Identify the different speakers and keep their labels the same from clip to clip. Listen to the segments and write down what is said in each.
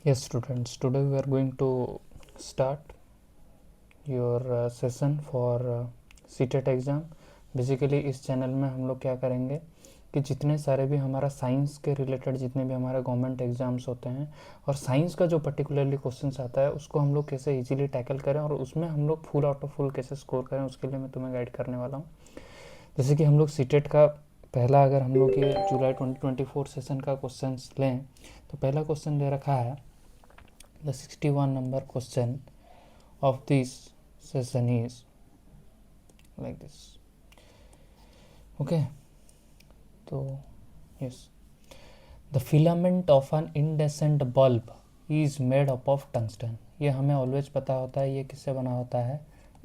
Speaker 1: Yes, students, today we are going to start your session for CTET exam. Basically इस channel में हम लोग क्या करेंगे कि जितने सारे भी हमारा साइंस के रिलेटेड जितने भी हमारे गवर्नमेंट एग्ज़ाम्स होते हैं और साइंस का जो पर्टिकुलरली क्वेश्चंस आता है उसको हम लोग कैसे इजीली टैकल करें और उसमें हम लोग फुल आउट ऑफ फुल कैसे स्कोर करें, उसके लिए मैं तुम्हें गाइड करने वाला हूँ। जैसे कि हम लोग सीटेट का पहला, अगर हम लोग ये जुलाई 2024 सेशन का क्वेश्चन लें तो पहला क्वेश्चन दे रखा है the 61 number question of this session is like this. Okay, so yes, the filament of an incandescent bulb is made up of tungsten. ये हमें ऑलवेज पता होता है ये किससे बना होता है,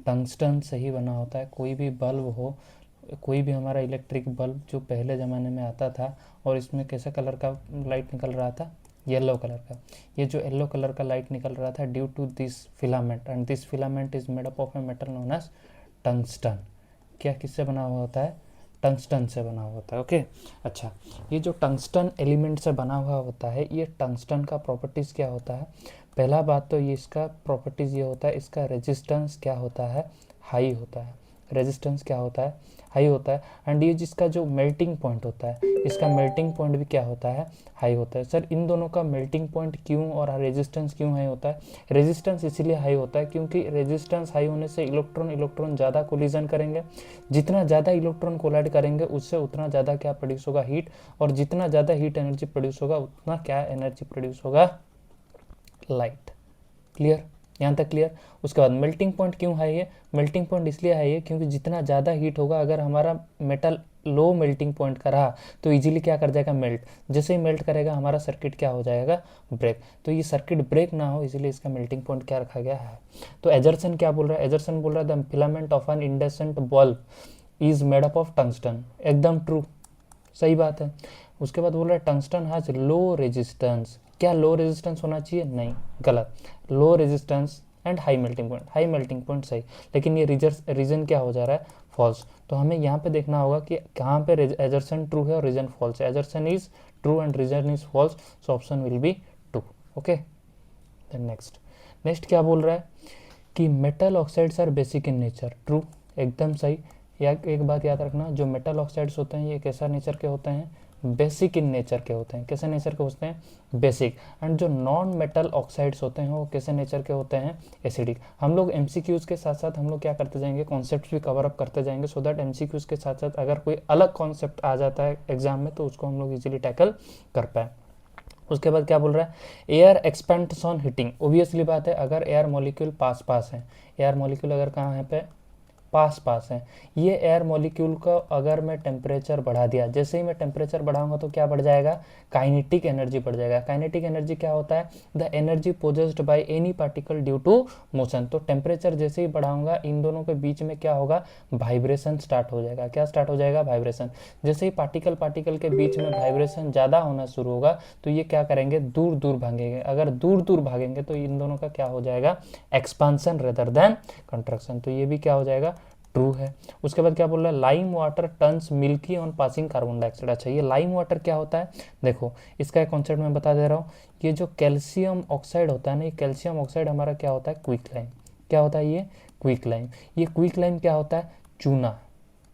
Speaker 1: टंगस्टन से ही बना होता है। कोई भी बल्ब हो, कोई भी हमारा इलेक्ट्रिक बल्ब जो पहले ज़माने में आता था और इसमें कैसे कलर का लाइट निकल रहा था, येलो कलर का। ये जो येलो कलर का लाइट निकल रहा था due to this filament, and this filament is made up of a metal known as tungsten. क्या किससे बना हुआ होता है, टंगस्टन से बना हुआ होता है। ओके, अच्छा, ये जो टंगस्टन एलिमेंट से बना हुआ होता है, ये टंगस्टन का प्रॉपर्टीज़ क्या होता है। पहला बात तो ये इसका प्रॉपर्टीज़ ये होता है, इसका रेजिस्टेंस क्या होता है, हाई होता है। रेजिस्टेंस क्या होता है, हाई होता है। एंड ये जिसका जो मेल्टिंग पॉइंट होता है, इसका मेल्टिंग पॉइंट भी क्या होता है, हाई होता है। सर इन दोनों का मेल्टिंग पॉइंट क्यों और रेजिस्टेंस क्यों हाई होता है। रेजिस्टेंस इसीलिए हाई होता है क्योंकि रेजिस्टेंस हाई होने से इलेक्ट्रॉन ज़्यादा कोलिजन करेंगे। जितना ज़्यादा इलेक्ट्रॉन कोलाइड करेंगे उससे उतना ज़्यादा क्या प्रोड्यूस होगा, हीट। और जितना ज़्यादा हीट एनर्जी प्रोड्यूस होगा उतना क्या एनर्जी प्रोड्यूस होगा, लाइट। क्लियर, यहाँ तक क्लियर। उसके बाद मेल्टिंग पॉइंट क्यों हाई है, मेल्टिंग पॉइंट इसलिए हाई है क्योंकि जितना ज़्यादा हीट होगा, अगर हमारा मेटल लो मेल्टिंग पॉइंट का रहा तो इजीली क्या कर जाएगा, मेल्ट। जैसे ही मेल्ट करेगा हमारा सर्किट क्या हो जाएगा, ब्रेक। तो ये सर्किट ब्रेक ना हो इसलिए इसका मेल्टिंग पॉइंट क्या रखा गया है। तो एजरसन क्या बोल रहा है, एजरसन बोल रहा है the filament of an incandescent bulb is made up of tungsten. एकदम ट्रू, सही बात है। उसके बाद बोल रहा है टंगस्टन हैज लो रेजिस्टेंस। क्या लो रेजिस्टेंस होना चाहिए, नहीं, गलत। Low resistance and high melting point, high melting point सही, लेकिन ये रीजन क्या हो जा रहा है, फॉल्स। तो हमें यहाँ पे देखना होगा कि कहाँ पे एजरसन ट्रू है और रीजन फॉल्स है। Assertion is true and reason is false, so option will be two. Okay, then next क्या बोल रहा है कि metal oxides are basic in nature. True, एकदम सही। या एक बात याद रखना, जो मेटल ऑक्साइड्स होते हैं ये कैसा नेचर के होते हैं, बेसिक इन नेचर के होते हैं। कैसे नेचर के होते हैं, बेसिक। एंड जो नॉन मेटल ऑक्साइड्स होते हैं वो कैसे नेचर के होते हैं, एसिडिक। हम लोग एमसीक्यूज के साथ साथ हम लोग क्या करते जाएंगे, कॉन्सेप्ट भी कवर अप करते जाएंगे, सो दैट एमसीक्यूज के साथ साथ अगर कोई अलग कॉन्सेप्ट आ जाता है एग्जाम में तो उसको हम लोग इजीली टैकल कर पाए। उसके बाद क्या बोल रहा है, air expends on heating. Obviously बात है, अगर एयर मॉलिक्यूल पास है, एयर मॉलिक्यूल अगर कहाँ है पे, पास है, ये एयर मॉलिक्यूल का अगर मैं टेम्परेचर बढ़ा दिया, जैसे ही मैं टेम्परेचर बढ़ाऊंगा तो क्या बढ़ जाएगा, काइनेटिक एनर्जी बढ़ जाएगा। काइनेटिक एनर्जी क्या होता है, the energy possessed by any particle due to motion. तो टेम्परेचर जैसे ही बढ़ाऊंगा इन दोनों के बीच में क्या होगा, वाइब्रेशन स्टार्ट हो जाएगा। क्या स्टार्ट हो जाएगा, वाइब्रेशन। जैसे ही पार्टिकल के बीच में वाइब्रेशन ज़्यादा होना शुरू होगा तो ये क्या करेंगे, दूर दूर भागेंगे। अगर दूर दूर भागेंगे तो इन दोनों का क्या हो जाएगा, एक्सपांसन रेदर देन कंट्रक्शन। तो ये भी क्या हो जाएगा, ट्रू है। उसके बाद क्या बोल रहा है, lime water turns milky on passing carbon dioxide. अच्छा, ये लाइम वाटर क्या होता है, देखो इसका एक कॉन्सेप्ट मैं बता दे रहा हूँ। ये जो कैल्शियम ऑक्साइड होता है ना, ये कैल्शियम ऑक्साइड हमारा क्या होता है, क्विक लाइम। क्या होता है ये, क्विक लाइम। ये क्विक लाइम क्या होता है, चूना।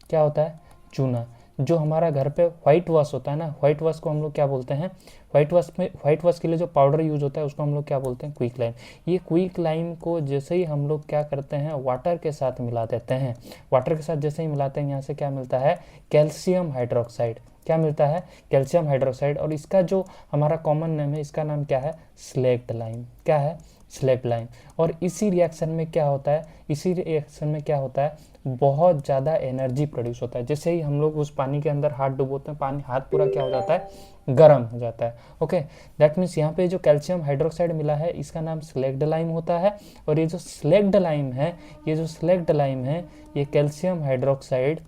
Speaker 1: क्या होता है, चूना। जो हमारा घर पे व्हाइट वॉश होता है ना, व्हाइट वॉश को हम लोग क्या बोलते हैं, व्हाइट वॉश के लिए जो पाउडर यूज होता है उसको हम लोग क्या बोलते हैं, क्विक लाइम। ये क्विक लाइम को जैसे ही हम लोग क्या करते हैं, वाटर के साथ मिला देते हैं, वाटर के साथ जैसे ही मिलाते हैं यहाँ से क्या मिलता है, कैल्शियम हाइड्रोक्साइड। क्या मिलता है, कैल्शियम हाइड्रोक्साइड। और इसका जो हमारा कॉमन नेम है, इसका नाम क्या है, स्लेक्ट लाइम। क्या है, स्लेक्ट लाइम। और इसी रिएक्शन में क्या होता है, इसी रिएक्शन में क्या होता है, बहुत ज़्यादा एनर्जी प्रोड्यूस होता है। जैसे ही हम लोग उस पानी के अंदर हाथ डुबोते हैं, पानी हाथ पूरा क्या हो जाता है, गर्म हो जाता है। ओके, दैट मीन्स यहाँ पे जो कैल्शियम हाइड्रोक्साइड मिला है इसका नाम स्लेक्ड लाइम होता है। और ये जो स्लेक्ड लाइम है, ये जो स्लेक्ड लाइम है, ये कैल्शियम हाइड्रोक्साइड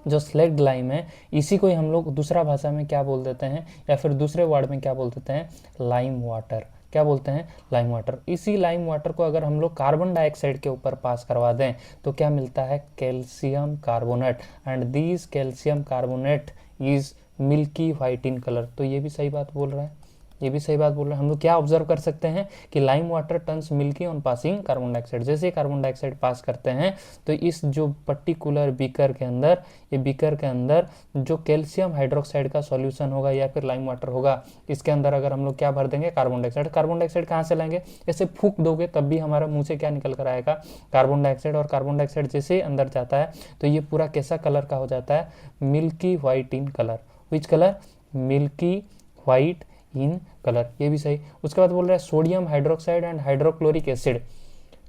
Speaker 1: जो स्लेक्ड लाइम है, इसी को ही हम लोग दूसरा भाषा में क्या बोल देते हैं, या फिर दूसरे वर्ड में क्या बोल देते हैं, लाइम वाटर। क्या बोलते हैं, लाइम वाटर। इसी लाइम वाटर को अगर हम लोग कार्बन डाइऑक्साइड के ऊपर पास करवा दें तो क्या मिलता है, calcium carbonate. And this calcium carbonate is milky white in colour. तो ये भी सही बात बोल रहा है, ये भी सही बात बोल रहे हैं। हम लोग क्या ऑब्जर्व कर सकते हैं कि lime water turns milky on passing carbon dioxide. जैसे कार्बन डाइऑक्साइड पास करते हैं तो इस जो पर्टिकुलर बीकर के अंदर, ये बीकर के अंदर जो कैल्शियम हाइड्रोक्साइड का सॉल्यूशन होगा या फिर लाइम वाटर होगा, इसके अंदर अगर हम लोग क्या भर देंगे, कार्बन डाइऑक्साइड। कार्बन डाइऑक्साइड कहाँ से लाएंगे, ऐसे फूंक दोगे तब भी हमारा मुंह से क्या निकल कर आएगा, कार्बन डाइऑक्साइड। और कार्बन डाइऑक्साइड जैसे अंदर जाता है तो ये पूरा कैसा कलर का हो जाता है, milky white in colour. Which colour, milky white in colour. ये भी सही। उसके बाद बोल रहा है sodium hydroxide and hydrochloric acid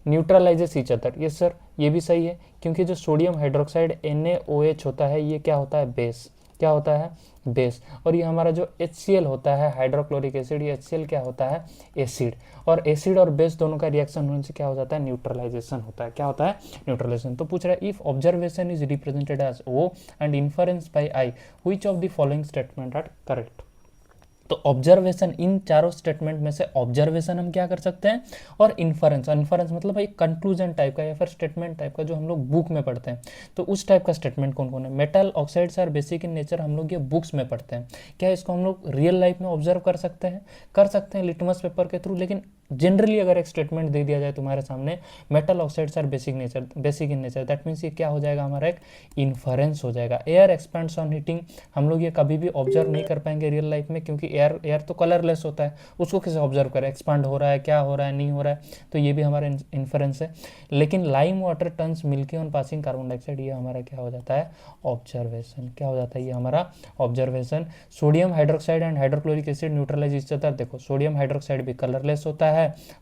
Speaker 1: neutralises each other. Yes sir, ये भी सही है, क्योंकि जो सोडियम हाइड्रोक्साइड NaOH होता है ये क्या होता है, बेस। क्या होता है, बेस। और ये हमारा जो HCl होता है हाइड्रोक्लोरिक एसिड, ये HCl क्या होता है, एसिड। और एसिड और बेस दोनों का रिएक्शन होने से क्या हो जाता है, न्यूट्रलाइजेशन होता है। क्या होता है, न्यूट्रलाइजेशन। तो पूछ रहा है if observation is represented as O and inference by I, which of the following statement are correct. तो ऑब्जर्वेशन, इन चारों स्टेटमेंट में से ऑब्जर्वेशन हम क्या कर सकते हैं, और इन्फरेंस, इन्फरेंस मतलब एक कंक्लूजन टाइप का या फिर स्टेटमेंट टाइप का जो हम लोग बुक में पढ़ते हैं। तो उस टाइप का स्टेटमेंट कौन कौन है। Metal oxides are basic in nature, हम लोग ये बुक्स में पढ़ते हैं। क्या इसको हम लोग रियल लाइफ में ऑब्जर्व कर सकते हैं, कर सकते हैं लिटमस पेपर के थ्रू। लेकिन जनरली अगर एक स्टेटमेंट दे दिया जाए तुम्हारे सामने, metal oxides are basic nature, basic in nature, that means ये क्या हो जाएगा, हमारा एक इन्फरेंस हो जाएगा। एयर एक्सपेंड्स ऑन हीटिंग, हम लोग ये कभी भी ऑब्जर्व नहीं कर पाएंगे रियल लाइफ में, क्योंकि एयर तो कलरलेस होता है, उसको कैसे ऑब्जर्व करें, एक्सपांड हो रहा है, क्या हो रहा है, नहीं हो रहा है। तो ये भी हमारा इन्फरेंस है। लेकिन lime water turns milky on passing carbon dioxide, ये हमारा क्या हो जाता है, ऑब्जर्वेशन। क्या हो जाता है, ये हमारा observation. Sodium hydroxide and hydrochloric acid neutralise each other. देखो सोडियम हाइड्रोक्साइड भी कलरलेस होता है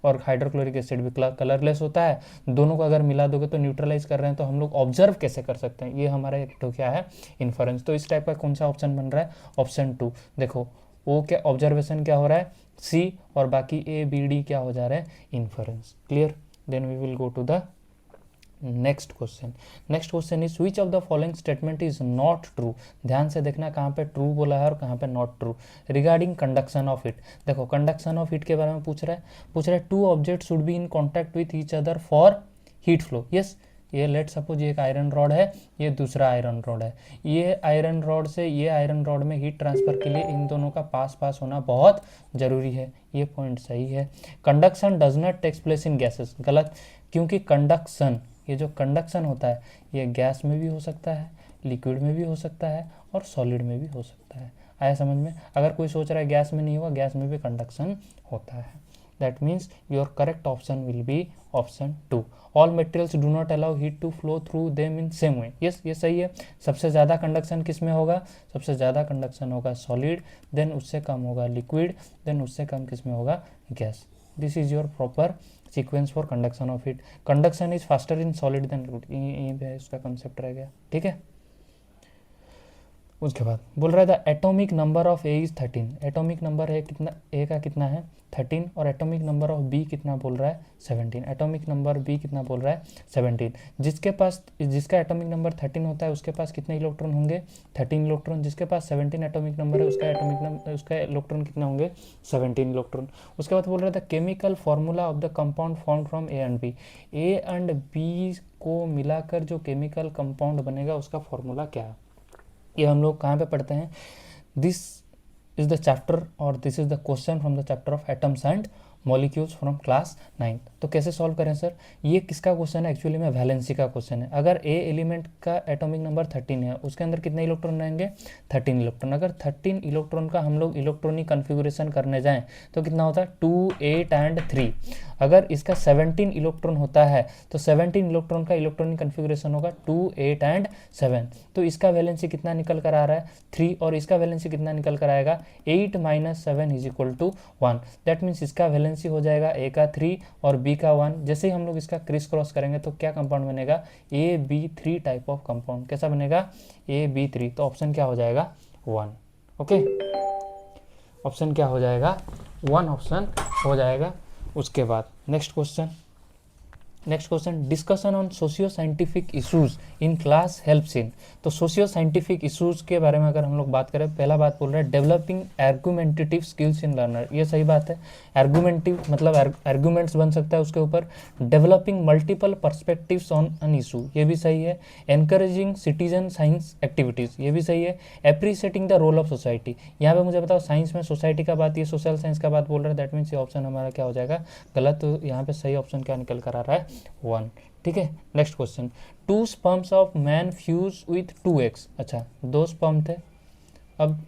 Speaker 1: और हाइड्रोक्लोरिक एसिड भी कलरलेस होता है। दोनों को अगर मिला दोगे तो न्यूट्रलाइज कर रहे हैं, तो हम लोग ऑब्जर्व कैसे कर सकते हैं, ये हमारा एक तो क्या है, इन्फरेंस। तो इस टाइप का कौन सा ऑप्शन बन रहा है, ऑप्शन 2। देखो वो क्या ऑब्जर्वेशन क्या हो रहा है, C, और बाकी A B D क्या हो जा रहा है, inference. Clear. Then we will go to the next question. Next question is which of the following statement is not true. ध्यान से देखना कहाँ पे ट्रू बोला है और कहाँ पे not true. Regarding conduction of heat, देखो कंडक्शन ऑफ हीट के बारे में पूछ रहा है two object should be in contact with each other for heat flow. Yes, ये लेट सपोज ये एक आयरन रॉड है, ये दूसरा आयरन रॉड है। ये आयरन रॉड से ये आयरन रॉड में हीट ट्रांसफर के लिए इन दोनों का पास पास होना बहुत जरूरी है। ये पॉइंट सही है। Conduction does not takes place in gases, गलत, क्योंकि कंडक्शन, ये जो कंडक्शन होता है ये गैस में भी हो सकता है, लिक्विड में भी हो सकता है और सॉलिड में भी हो सकता है। आया समझ में। अगर कोई सोच रहा है गैस में नहीं होगा, गैस में भी कंडक्शन होता है। That means your correct option will be option 2। All materials do not allow heat to flow through them in same way. Yes, ये सही है। सबसे ज़्यादा कंडक्शन किस में होगा, सबसे ज़्यादा कंडक्शन होगा सॉलिड, देन उससे कम होगा लिक्विड, देन उससे कम किस में होगा, gas. This is your proper sequence for conduction of heat. Conduction is faster in solid then liquid, यहीं पे इसका कंसेप्ट रह गया। ठीक है। उसके बाद बोल रहा था atomic number of A is 13। Atomic number है कितना, ए का कितना है 13, और एटॉमिक नंबर ऑफ बी कितना बोल रहा है 17। एटॉमिक नंबर बी कितना बोल रहा है 17। जिसका एटॉमिक नंबर 13 होता है उसके पास कितने इलेक्ट्रॉन होंगे 13 इलेक्ट्रॉन। जिसके पास 17 एटॉमिक नंबर है उसका इलेक्ट्रॉन कितना होंगे 17 इलेक्ट्रॉन। उसके बाद बोल रहा था chemical formula of the compound form from A and B. A and B को मिलाकर जो केमिकल कंपाउंड बनेगा उसका फॉर्मूला क्या है। ये हम लोग कहाँ पे पढ़ते हैं, दिस इज द चैप्टर और this is the question from the chapter of atoms and molecules from class 9। तो कैसे सॉल्व करें सर, ये किसका क्वेश्चन है, एक्चुअली में वैलेंसी का क्वेश्चन है। अगर ए एलिमेंट का एटॉमिक नंबर 13 है, उसके अंदर कितने इलेक्ट्रॉन रहेंगे 13 इलेक्ट्रॉन। अगर 13 इलेक्ट्रॉन का हम लोग इलेक्ट्रॉनिक कन्फिगुरेशन करने जाएं तो कितना होता है 2, 8 एंड 3। अगर इसका 17 इलेक्ट्रॉन होता है तो 17 इलेक्ट्रॉन का इलेक्ट्रॉनिक कन्फिगुरेशन होगा 2, 8 एंड 7। तो इसका वैलेंसी कितना निकल कर आ रहा है 3, और इसका वैलेंसी कितना निकल कर आएगा 8 - 7 is equal to 1। That means इसका वैलेंसी हो जाएगा ए का 3 और बी का 1। जैसे ही हम लोग इसका क्रिस क्रॉस करेंगे तो क्या कंपाउंड बनेगा AB3 टाइप ऑफ कंपाउंड। कैसा बनेगा AB3। तो ऑप्शन क्या हो जाएगा 1। ओके, ऑप्शन क्या हो जाएगा 1 ऑप्शन हो जाएगा। उसके बाद next question, next question, discussion on socio scientific issues in class helps in. तो सोशियो साइंटिफिक इशूज के बारे में अगर हम लोग बात करें, पहला बात बोल रहे हैं developing argumentative skills in learner, ये सही बात है। आर्गुमेंटिव मतलब आर्गुमेंट्स बन सकता है उसके ऊपर। Developing multiple perspectives on an issue, ये भी सही है। एनकरेजिंग सिटीजन साइंस एक्टिविटीज़, ये भी सही है। Appreciating the role of society, यहाँ पे मुझे बताओ साइंस में सोसाइटी का बात, ये सोशल साइंस का बात बोल रहा है, दैट मीन्स ये ऑप्शन हमारा क्या हो जाएगा, गलत। तो यहाँ पे सही ऑप्शन क्या निकल कर आ रहा है, 1। ठीक है, next question, 2 sperms of man fuse with 2 eggs. अच्छा, 2 स्पर्म थे, अब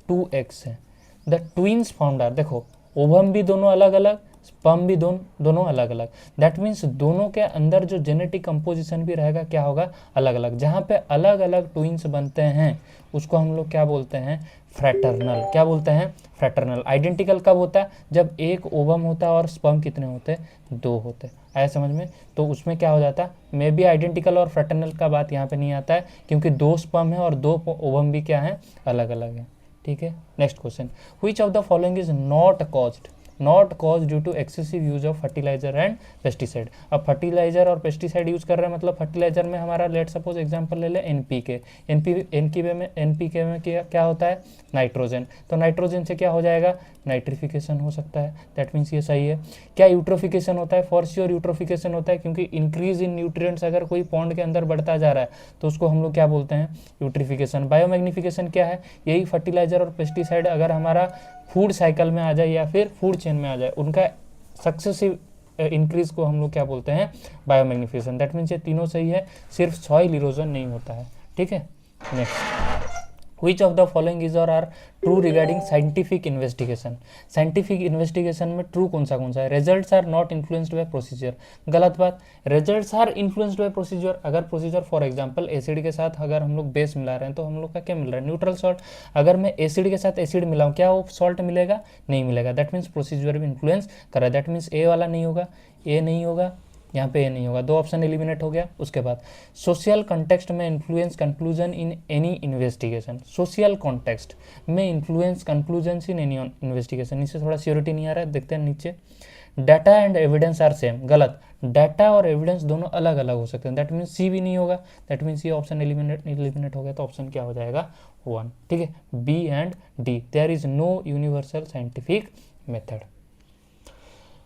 Speaker 1: 2 एग्स है। द ट्विंस फाउंड आर, देखो ओवम भी दोनों अलग अलग, स्पर्म भी दोनों अलग अलग, दैट मीन्स दोनों के अंदर जो जेनेटिक कंपोजिशन भी रहेगा क्या होगा, अलग अलग। जहाँ पे अलग अलग ट्विंस बनते हैं उसको हम लोग क्या बोलते हैं, फ्रैटर्नल। क्या बोलते हैं, फ्रैटर्नल। आइडेंटिकल कब होता है, जब एक ओवम होता है और स्पर्म कितने होते हैं, 2 होते हैं, आया समझ में। तो उसमें क्या हो जाता है, मे बी आइडेंटिकल और फ्रैटर्नल का बात यहाँ पे नहीं आता है, क्योंकि 2 स्पर्म है और 2 ओवम भी क्या है, अलग अलग है। ठीक है, next question, which of the following is not cause due to excessive use of fertiliser and pesticide. अब फर्टिलाइजर और पेस्टिसाइड यूज कर रहे हैं, मतलब फर्टिलाइजर में हमारा लेट सपोज एग्जांपल ले ले एनपीके। एनपीके में क्या होता है, नाइट्रोजन। तो नाइट्रोजन से क्या हो जाएगा, नाइट्रिफिकेशन हो सकता है, दैट मीन्स ये सही है। क्या यूट्रोफिकेशन होता है, फॉर श्योर यूट्रोफिकेशन होता है, क्योंकि इंक्रीज इन न्यूट्रिएंट्स अगर कोई पॉन्ड के अंदर बढ़ता जा रहा है तो उसको हम लोग क्या बोलते हैं, यूट्रिफिकेशन। बायोमैग्निफिकेशन क्या है, यही फर्टिलाइजर और पेस्टिसाइड अगर हमारा फूड साइकिल में आ जाए या फिर फूड चेन में आ जाए, उनका सक्सेसिव इंक्रीज को हम लोग क्या बोलते हैं, बायोमैग्निफिकेशन। दैट मीन्स ये तीनों सही है, सिर्फ सॉइल इरोजन नहीं होता है। ठीक है, next, Which of the following is or are true regarding scientific investigation? Scientific investigation में ट्रू कौन सा है, results are not influenced by procedure, गलत बात। Results are influenced by procedure, अगर प्रोसीजर फॉर एग्जांपल एसिड के साथ अगर हम लोग बेस मिला रहे हैं तो हम लोग का क्या मिल रहा है, न्यूट्रल सॉल्ट। अगर मैं एसिड के साथ एसिड मिलाऊं, क्या वो सॉल्ट मिलेगा, नहीं मिलेगा, दैट मीन्स प्रोसीजर भी इन्फ्लुएंस कर रहा है। दैट मीन्स ए वाला नहीं होगा, ए नहीं होगा, यहाँ पे ये नहीं होगा, 2 ऑप्शन एलिमिनेट हो गया। उसके बाद सोशल कॉन्टेक्स्ट में influence conclusion in any investigation, social context में influence conclusion in any investigation, इससे थोड़ा श्योरिटी नहीं आ रहा है, देखते हैं नीचे। Data and evidence are same, गलत। डाटा और एविडेंस दोनों अलग अलग हो सकते हैं, दैट मीन्स सी भी नहीं होगा, दैट मीन्स ये ऑप्शन एलिमिनेट हो गया। तो ऑप्शन क्या हो जाएगा, 1। ठीक है, B and D, there is no universal scientific method.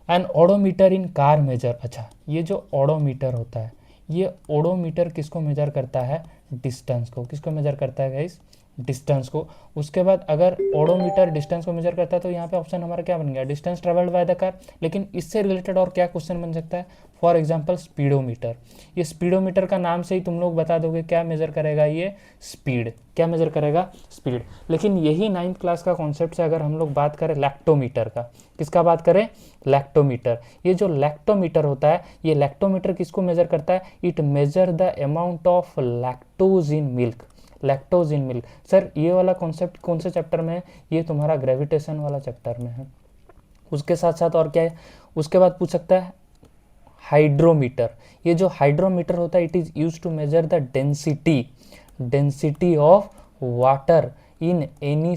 Speaker 1: An odometer in car measure, अच्छा ये जो ओडोमीटर होता है, ये ओडोमीटर किसको मेजर करता है, डिस्टेंस को। किसको मेजर करता है गाइस, डिस्टेंस को। उसके बाद अगर ओडोमीटर डिस्टेंस को मेजर करता है तो यहाँ पे ऑप्शन हमारा क्या बन गया, distance travelled by the car. लेकिन इससे रिलेटेड और क्या क्वेश्चन बन सकता है, फॉर एग्जांपल स्पीडोमीटर। ये स्पीडोमीटर का नाम से ही तुम लोग बता दोगे क्या मेजर करेगा, ये स्पीड। क्या मेजर करेगा, स्पीड। लेकिन यही 9th क्लास का कॉन्सेप्ट से अगर हम लोग बात करें लैक्टोमीटर का, किसका बात करें, लैक्टोमीटर। ये जो लैक्टोमीटर होता है, ये लैक्टोमीटर किसको मेजर करता है, it measure the amount of lactose in milk. Lactose in milk, sir ये वाला कॉन्सेप्ट कौन से चैप्टर में है, ये तुम्हारा ग्रेविटेशन वाला चैप्टर में है। उसके साथ साथ और क्या है, उसके बाद पूछ सकता है हाइड्रोमीटर। ये जो हाइड्रोमीटर होता है, it is use to measure the density of water in any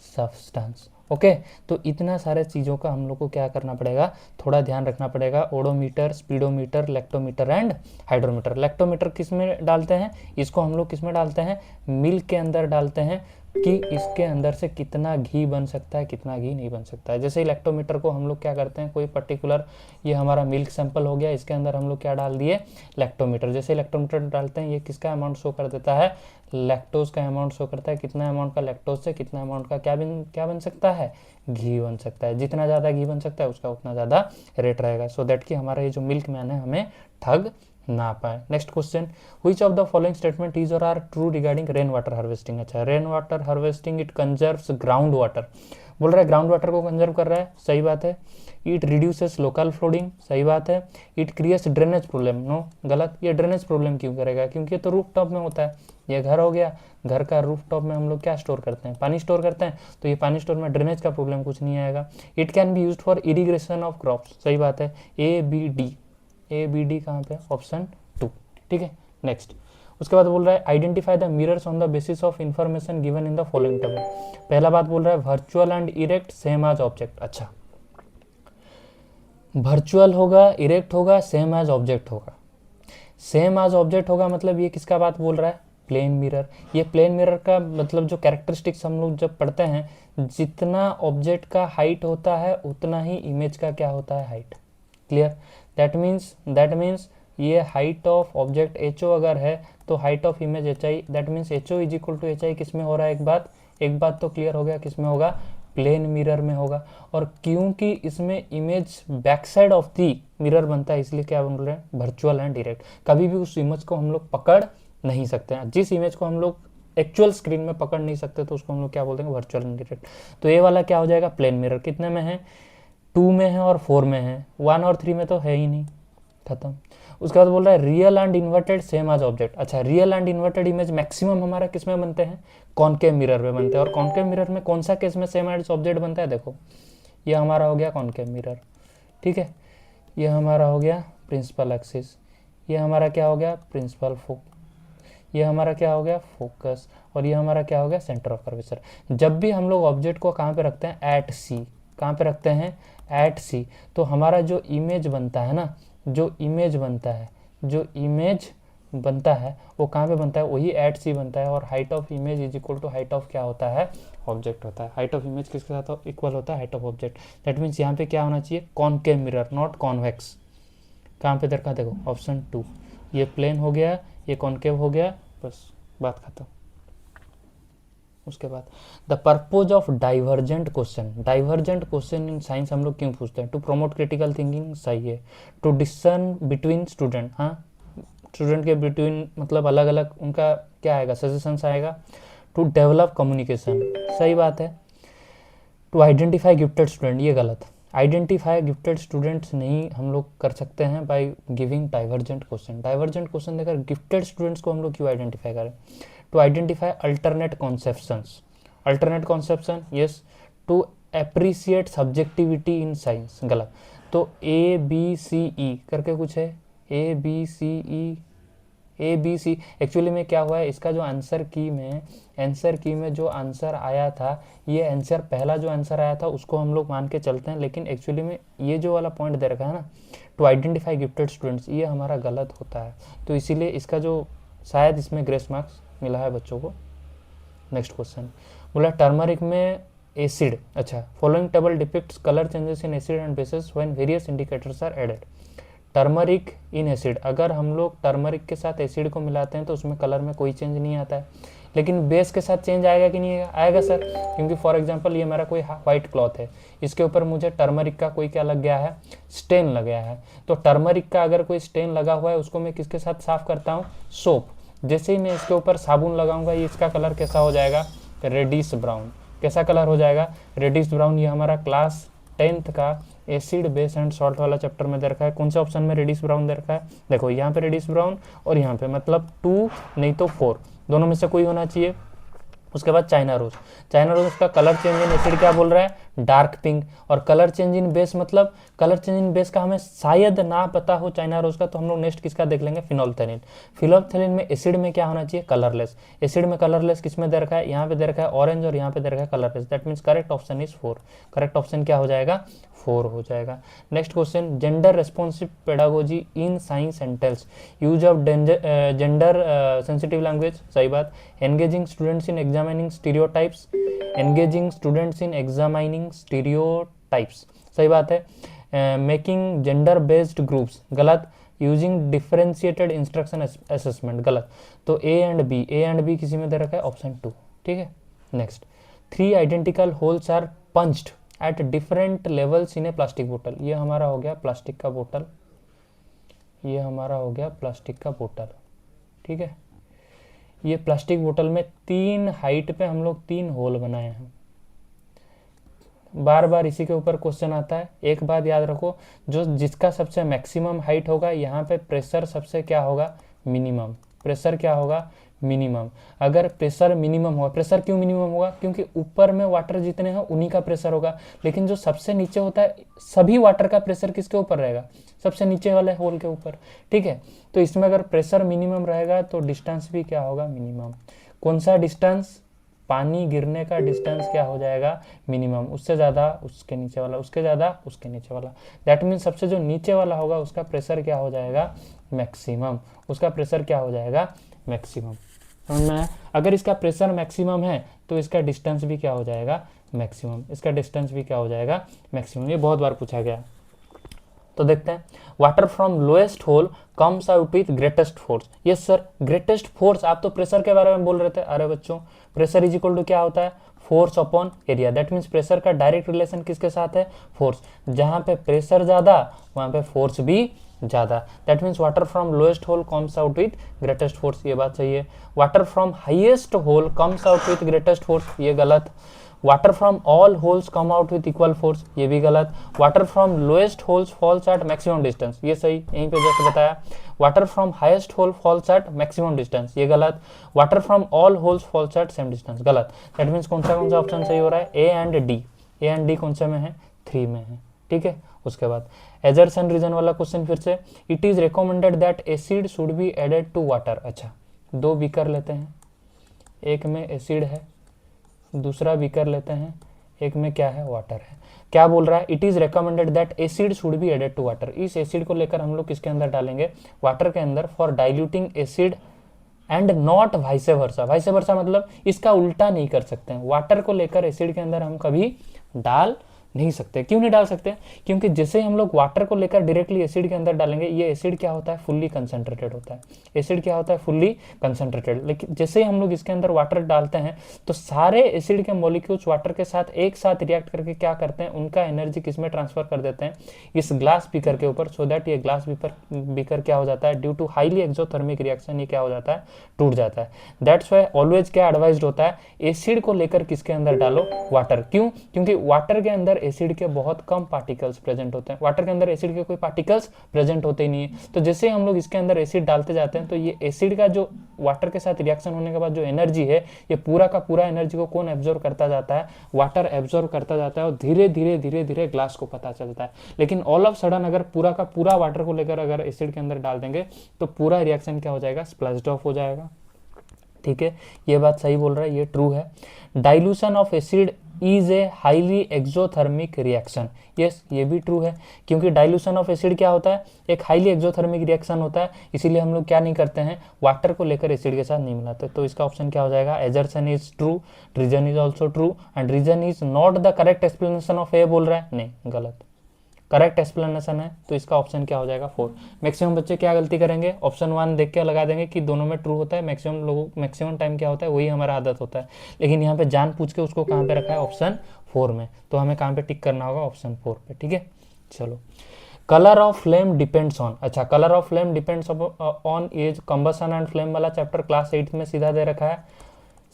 Speaker 1: substance. Okay, तो इतना सारे चीज़ों का हम लोग को क्या करना पड़ेगा, थोड़ा ध्यान रखना पड़ेगा। Odometer, speedometer, lactometer and hydrometer. Lactometer किस में डालते हैं, इसको हम लोग किस में डालते हैं, मिल्क के अंदर डालते हैं कि इसके अंदर से कितना घी बन सकता है, कितना घी नहीं बन सकता है। जैसे ही लैक्टोमीटर को हम लोग क्या करते हैं, कोई पर्टिकुलर, ये हमारा मिल्क सैंपल हो गया, इसके अंदर हम लोग क्या डाल दिए, लैक्टोमीटर। जैसे लैक्टोमीटर डालते हैं, ये किसका अमाउंट शो कर देता है, लैक्टोज का अमाउंट शो करता है, कितना अमाउंट का लैक्टोज से कितना अमाउंट का क्या बन सकता है, घी बन सकता है। जितना ज़्यादा घी बन सकता है उसका उतना ज़्यादा रेट रहेगा, सो दैट कि हमारा ये जो मिल्क मैन है हमें ठग ना पाए। Next question, which of the following statement is or are true regarding rain water harvesting. अच्छा, rain water harvesting it conserves ground water, बोल रहा है ग्राउंड वाटर को कंजर्व कर रहा है, सही बात है। इट रिड्यूसेस लोकल फ्लोडिंग, सही बात है। It creates drainage problem, no, गलत। ये ड्रेनेज प्रॉब्लम क्यों करेगा, क्योंकि ये तो रूफ टॉप में होता है, ये घर हो गया, घर का रूफ टॉप में हम लोग क्या स्टोर करते हैं, पानी स्टोर करते हैं, तो ये पानी स्टोर में ड्रेनेज का प्रॉब्लम कुछ नहीं आएगा। It can be used for irrigation of crops, सही बात है। ए बी डी कहाँ पे, ऑप्शन 2। ठीक है, नेक्स्ट, उसके बाद बोल रहा है identify the mirrors on the basis of information given in the following table. पहला बात बोल रहा है virtual and erect same as object. अच्छा, वर्चुअल होगा, इरेक्ट होगा, सेम एज ऑब्जेक्ट होगा। सेम एज ऑब्जेक्ट होगा मतलब ये किसका बात बोल रहा है, प्लेन मिरर। ये प्लेन मिरर का मतलब जो कैरेक्टरिस्टिक्स हम लोग जब पढ़ते हैं, जितना ऑब्जेक्ट का हाइट होता है उतना ही इमेज का क्या होता है, हाइट। क्लियर। दैट मीन्स ये height of object H O अगर है तो height of image H I, that means H O is equal to H I किस में हो रहा है, एक बात तो क्लियर हो गया, किस में होगा, प्लेन मिरर में होगा। और क्योंकि इसमें image back side of the mirror बनता है इसलिए क्या बोल रहे हैं, वर्चुअल एंड डायरेक्ट। कभी भी उस इमेज को हम लोग पकड़ नहीं सकते हैं, जिस इमेज को हम लोग एक्चुअल स्क्रीन में पकड़ नहीं सकते तो उसको हम लोग क्या बोल देंगे, वर्चुअल एंड डायरेक्ट। तो ये वाला क्या हो जाएगा, प्लेन मिरर। कितने में है, 2 में है और 4 में है, 1 और 3 में तो है ही नहीं, खत्म। उसके बाद बोल रहा है real and inverted same as object. अच्छा, real and inverted image maximum हमारा किस में बनते हैं, कॉनकेव मिरर में बनते हैं। और कॉनकेव मिरर में कौन सा केस में सेम एज ऑब्जेक्ट बनता है, देखो ये हमारा हो गया कॉनकेव मिरर, ठीक है। ये हमारा हो गया प्रिंसिपल एक्सिस, ये हमारा क्या हो गया, प्रिंसिपल ये हमारा क्या हो गया, फोकस, और ये हमारा क्या हो गया, सेंटर ऑफ कर्वेचर। जब भी हम लोग ऑब्जेक्ट को कहाँ पे रखते हैं, एट सी। कहाँ पे रखते हैं, एट सी। तो हमारा जो इमेज बनता है ना, जो इमेज बनता है वो कहाँ पे बनता है, वही एट सी बनता है। और height of image is equal to height of क्या होता है, ऑब्जेक्ट होता है। हाइट ऑफ इमेज किसके साथ इक्वल होता है, height of object. That means यहाँ पे क्या होना चाहिए, कॉनकेव मिरर नॉट कॉन्वेक्स। कहाँ पे दरकार, देखो ऑप्शन 2, ये प्लेन हो गया, ये कॉनकेव हो गया, बस बात खत्म। उसके बाद the purpose of divergent question in science हम लोग क्यों पूछते हैं, टू प्रमोट क्रिटिकल थिंकिंग, सही है। टू डिस्सर्न बिटवीन स्टूडेंट, हाँ स्टूडेंट के बिटवीन मतलब अलग अलग उनका क्या आएगा, सजेशंस आएगा। टू डेवलप कम्युनिकेशन, सही बात है। टू आइडेंटिफाई गिफ्टेड स्टूडेंट, ये गलत। आइडेंटिफाई गिफ्टेड स्टूडेंट्स नहीं हम लोग कर सकते हैं बाय गिविंग डाइवर्जेंट क्वेश्चन देकर गिफ्टेड स्टूडेंट्स को हम लोग क्यों आइडेंटिफाई करें। To identify alternate conception, yes. To appreciate subjectivity in science, गलत। तो ए बी सी ई करके कुछ है, ए बी सी एक्चुअली में क्या हुआ है, इसका जो आंसर की में जो आंसर आया था, ये आंसर पहला जो आंसर आया था उसको हम लोग मान के चलते हैं, लेकिन एक्चुअली में ये जो वाला पॉइंट दे रखा है ना, टू आइडेंटिफाई गिफ्टेड स्टूडेंट्स, ये हमारा गलत होता है। तो इसीलिए इसका जो शायद इसमें ग्रेस मार्क्स मिला है बच्चों को। नेक्स्ट क्वेश्चन बोला टर्मरिक में एसिड, अच्छा following table depicts colour changes in acid and bases when various indicators are added. Turmeric in acid, अगर हम लोग टर्मरिक के साथ एसिड को मिलाते हैं तो उसमें कलर में कोई चेंज नहीं आता है, लेकिन बेस के साथ चेंज आएगा कि नहीं आएगा सर, क्योंकि फॉर एग्जांपल ये मेरा कोई वाइट क्लॉथ है, इसके ऊपर मुझे टर्मरिक का कोई क्या लग गया है, स्टेन लग गया है। तो टर्मरिक का अगर कोई स्टेन लगा हुआ है उसको मैं किसके साथ साफ करता हूँ, सोप। जैसे ही मैं इसके ऊपर साबुन लगाऊंगा ये इसका कलर कैसा हो जाएगा, रेडिश ब्राउन। कैसा कलर हो जाएगा, रेडिश ब्राउन। ये हमारा क्लास 10th का एसिड बेस एंड सॉल्ट वाला चैप्टर में दे रखा है। कौन से ऑप्शन में रेडिश ब्राउन दे रखा है, देखो यहाँ पे रेडिश ब्राउन और यहाँ पे, मतलब 2 नहीं तो 4, दोनों में से कोई होना चाहिए। उसके बाद चाइना रोज का कलर चेंज इन एसिड क्या बोल रहा है, डार्क पिंक। और कलर चेंज इन बेस मतलब कलर चेंज इन बेस का हमें शायद ना पता हो चाइना रोज का, तो हम लोग नेक्स्ट किसका देख लेंगे, फिनोल्फथेलिन में एसिड में क्या होना चाहिए, कलरलेस। एसिड में कलरलेस किसमें दे रखा है, यहाँ पे दे रखा है ऑरेंज और यहाँ पे दे रखा है colourless. That means correct option is 4। Correct option क्या हो जाएगा, 4 हो जाएगा। Next question gender responsive pedagogy in science entails use of gender sensitive language, सही बात। Engaging students in examining stereotypes, सही बात है। मेकिंग जेंडर बेस्ड ग्रुप्स, गलत। यूजिंग डिफरेंशिएटेड इंस्ट्रक्शन असेसमेंट, गलत। तो ए एंड बी किसी में दे रखा है, ऑप्शन 2, ठीक है। Next 3 identical holes are punched at different levels in a plastic बोतल। ये हमारा हो गया प्लास्टिक का बोतल, ठीक है। ये प्लास्टिक बोतल में 3 हाइट पे हम लोग 3 होल बनाए हैं। बार बार इसी के ऊपर क्वेश्चन आता है। एक बात याद रखो, जिसका सबसे मैक्सिमम हाइट होगा यहाँ पे प्रेशर सबसे क्या होगा, मिनिमम। प्रेशर क्या होगा, मिनिमम। अगर प्रेशर मिनिमम होगा, प्रेशर क्यों मिनिमम होगा, क्योंकि ऊपर में वाटर जितने हैं उन्हीं का प्रेशर होगा, लेकिन जो सबसे नीचे होता है सभी वाटर का प्रेशर किसके ऊपर रहेगा, सबसे नीचे वाले होल के ऊपर, ठीक है। तो इसमें अगर प्रेशर मिनिमम रहेगा तो डिस्टेंस भी क्या होगा, मिनिमम। कौन सा डिस्टेंस, पानी गिरने का डिस्टेंस क्या हो जाएगा, मिनिमम, उससे ज़्यादा उसके नीचे वाला, उसके ज़्यादा उसके नीचे वाला। दैट मीन्स सबसे जो नीचे वाला होगा उसका प्रेशर क्या हो जाएगा, मैक्सिमम, उसका प्रेशर क्या हो जाएगा, मैक्सिमम। समझ में आया? अगर इसका प्रेशर मैक्सिमम है तो इसका डिस्टेंस भी क्या हो जाएगा, मैक्सिमम, इसका डिस्टेंस भी क्या हो जाएगा, मैक्सिमम। ये बहुत बार पूछा गया। तो देखते हैं, water from lowest hole comes out with greatest force. Yes sir, greatest force, आप तो प्रेशर के बारे में बोल रहे थे। अरे बच्चों, प्रेशर इज इक्वल टू क्या होता है, force upon area. That means pressure का डायरेक्ट रिलेशन किसके साथ है, फोर्स। जहां पे प्रेशर ज्यादा वहां पे फोर्स भी ज्यादा। That means water from lowest hole comes out with greatest force, ये बात सही है। Water from highest hole comes out with greatest force, ये गलत। Water from all holes come out with equal force, ये भी गलत। Water from lowest holes falls at maximum distance, ये सही, यहीं पे जस्ट बताया। Water from highest hole falls at maximum distance, ये गलत। Water from all holes falls eight same distance, गलत। दैट मीन्स कौन सा ऑप्शन सही हो रहा है, A and D. A and D कौन से में है, 3 में है, ठीक है। उसके बाद एजर्सन रीजन वाला क्वेश्चन फिर से, it is recommended that acid should be added to water. अच्छा, 2 बीकर लेते हैं, एक में एसिड है, दूसरा बीकर लेते हैं, एक में क्या है, वाटर है। क्या बोल रहा है, it is recommended that acid should be added to water. इस एसिड को लेकर हम लोग किसके अंदर डालेंगे, वाटर के अंदर, for diluting acid and not vice versa. Vice versa मतलब इसका उल्टा नहीं कर सकते हैं, वाटर को लेकर एसिड के अंदर हम कभी डाल नहीं सकते। क्यों नहीं डाल सकते, क्योंकि जैसे हम लोग वाटर को लेकर डायरेक्टली एसिड के अंदर डालेंगे, ये एसिड क्या होता है, फुल्ली कंसंट्रेटेड होता है। एसिड क्या होता है, फुल्ली कंसंट्रेटेड। लेकिन जैसे ही हम लोग इसके अंदर वाटर डालते हैं तो सारे एसिड के मॉलिक्यूल्स वाटर के साथ एक साथ रिएक्ट करके क्या करते हैं, उनका एनर्जी किसमें ट्रांसफर कर देते हैं, इस ग्लास बीकर के ऊपर, सो दैट ये ग्लास बीकर क्या हो जाता है, due to highly exothermic reaction ये क्या हो जाता है, टूट जाता है। दैट्स वाई ऑलवेज क्या एडवाइज्ड होता है, एसिड को लेकर किसके अंदर डालो, वाटर। क्यों, क्योंकि वाटर के अंदर एसिड के बहुत कम पार्टिकल्स प्रेजेंट होते हैं। वाटर के अंदर एसिड के कोई पार्टिकल्स प्रेजेंट होते ही नहीं है। तो जैसे हम लोग इसके अंदर एसिड डालते जाते हैं तो ये एसिड का जो वाटर के साथ रिएक्शन होने के बाद जो एनर्जी है, ये पूरा का पूरा एनर्जी को कौन एब्जॉर्व करता जाता है, वाटर एब्जॉर्व करता जाता है, और धीरे धीरे धीरे धीरे ग्लास को पता चलता है। लेकिन ऑल ऑफ सडन अगर पूरा का पूरा वाटर को लेकर अगर एसिड के अंदर डाल देंगे तो पूरा रिएक्शन क्या हो जाएगा, स्प्लैश्ड ऑफ हो जाएगा। ठीक है, ये बात सही बोल रहा है, ये ट्रू है। Dilution of acid is a highly exothermic reaction. Yes, ये भी ट्रू है, क्योंकि डाइल्यूशन ऑफ एसिड क्या होता है, एक हाईली एक्सोथर्मिक रिएक्शन होता है। इसीलिए हम लोग क्या नहीं करते हैं, वाटर को लेकर एसिड के साथ नहीं मिलाते। तो इसका ऑप्शन क्या हो जाएगा, assertion is true, reason is also true, and reason is not the correct explanation of A बोल रहा है, नहीं, गलत। करेक्ट एक्सप्लेनेशन है, तो इसका ऑप्शन क्या हो जाएगा, 4। मैक्सिमम बच्चे क्या गलती करेंगे, ऑप्शन 1 देख के लगा देंगे कि दोनों में ट्रू होता है। मैक्सिमम लोगों, मैक्सिमम टाइम क्या होता है, वही हमारा आदत होता है। लेकिन यहाँ पे जान पूछ के उसको कहाँ पे रखा है, ऑप्शन 4 में। तो हमें कहाँ पे टिक करना होगा, ऑप्शन 4 पे। ठीक है, चलो। Colour of flame depends on, अच्छा, colour of flame depends on age, combustion and flame वाला चैप्टर क्लास 8 में सीधा दे रखा है।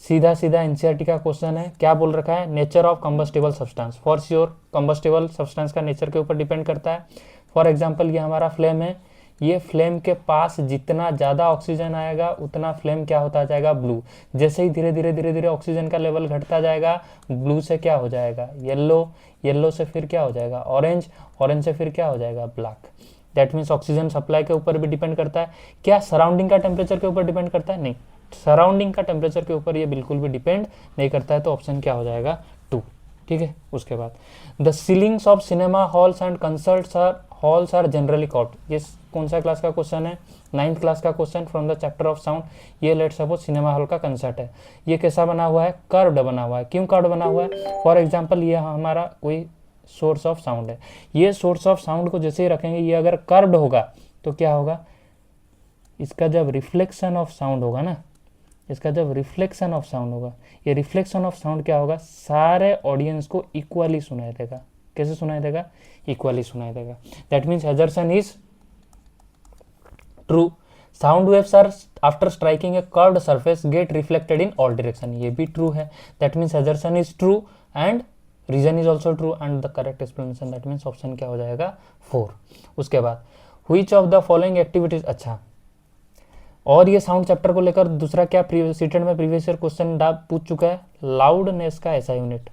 Speaker 1: सीधा सीधा एनसीईआरटी का क्वेश्चन है। क्या बोल रखा है, nature of combustible substance. For sure combustible substance का नेचर के ऊपर डिपेंड करता है। फॉर एग्जांपल ये हमारा फ्लेम है, ये फ्लेम के पास जितना ज़्यादा ऑक्सीजन आएगा उतना फ्लेम क्या होता जाएगा, ब्लू। जैसे ही धीरे धीरे धीरे धीरे ऑक्सीजन का लेवल घटता जाएगा, ब्लू से क्या हो जाएगा, येलो, येलो से फिर क्या हो जाएगा, ऑरेंज, ऑरेंज से फिर क्या हो जाएगा, black. That means oxygen supply के ऊपर भी डिपेंड करता है। क्या सराउंडिंग का टेम्परेचर के ऊपर डिपेंड करता है, नहीं, सराउंडिंग का टेम्परेचर के ऊपर ये बिल्कुल भी डिपेंड नहीं करता है। तो ऑप्शन क्या हो जाएगा, 2। ठीक है, उसके बाद the ceilings of cinema halls and concerts halls are generally curved. ये कौन सा क्लास का क्वेश्चन है, 9th क्लास का question from the chapter of sound. ये लेट सपोज सिनेमा हॉल का कंसर्ट है, ये कैसा बना हुआ है, कर्व्ड बना हुआ है। क्यों कर्व्ड बना हुआ है, फॉर एग्जाम्पल ये हमारा कोई सोर्स ऑफ साउंड है, ये सोर्स ऑफ साउंड को जैसे ही रखेंगे, ये अगर कर्व्ड होगा तो क्या होगा, इसका जब रिफ्लेक्शन ऑफ साउंड होगा ना, इसका जब रिफ्लेक्शन ऑफ साउंड होगा, ये रिफ्लेक्शन ऑफ साउंड क्या होगा, सारे ऑडियंस को इक्वली सुनाई देगा। कैसे सुनाई देगा, इक्वली सुनाई देगा। That means assertion is true. Sound waves are after striking a curved surface get reflected in all direction, ये भी ट्रू है। That means assertion is true and reason is also true and the correct explanation, that means option क्या हो जाएगा, 4। उसके बाद which of the following activities, अच्छा, और ये साउंड चैप्टर को लेकर दूसरा क्या सीटेट में प्रीवियस ईयर क्वेश्चन पूछ चुका है, लाउडनेस का ऐसा यूनिट।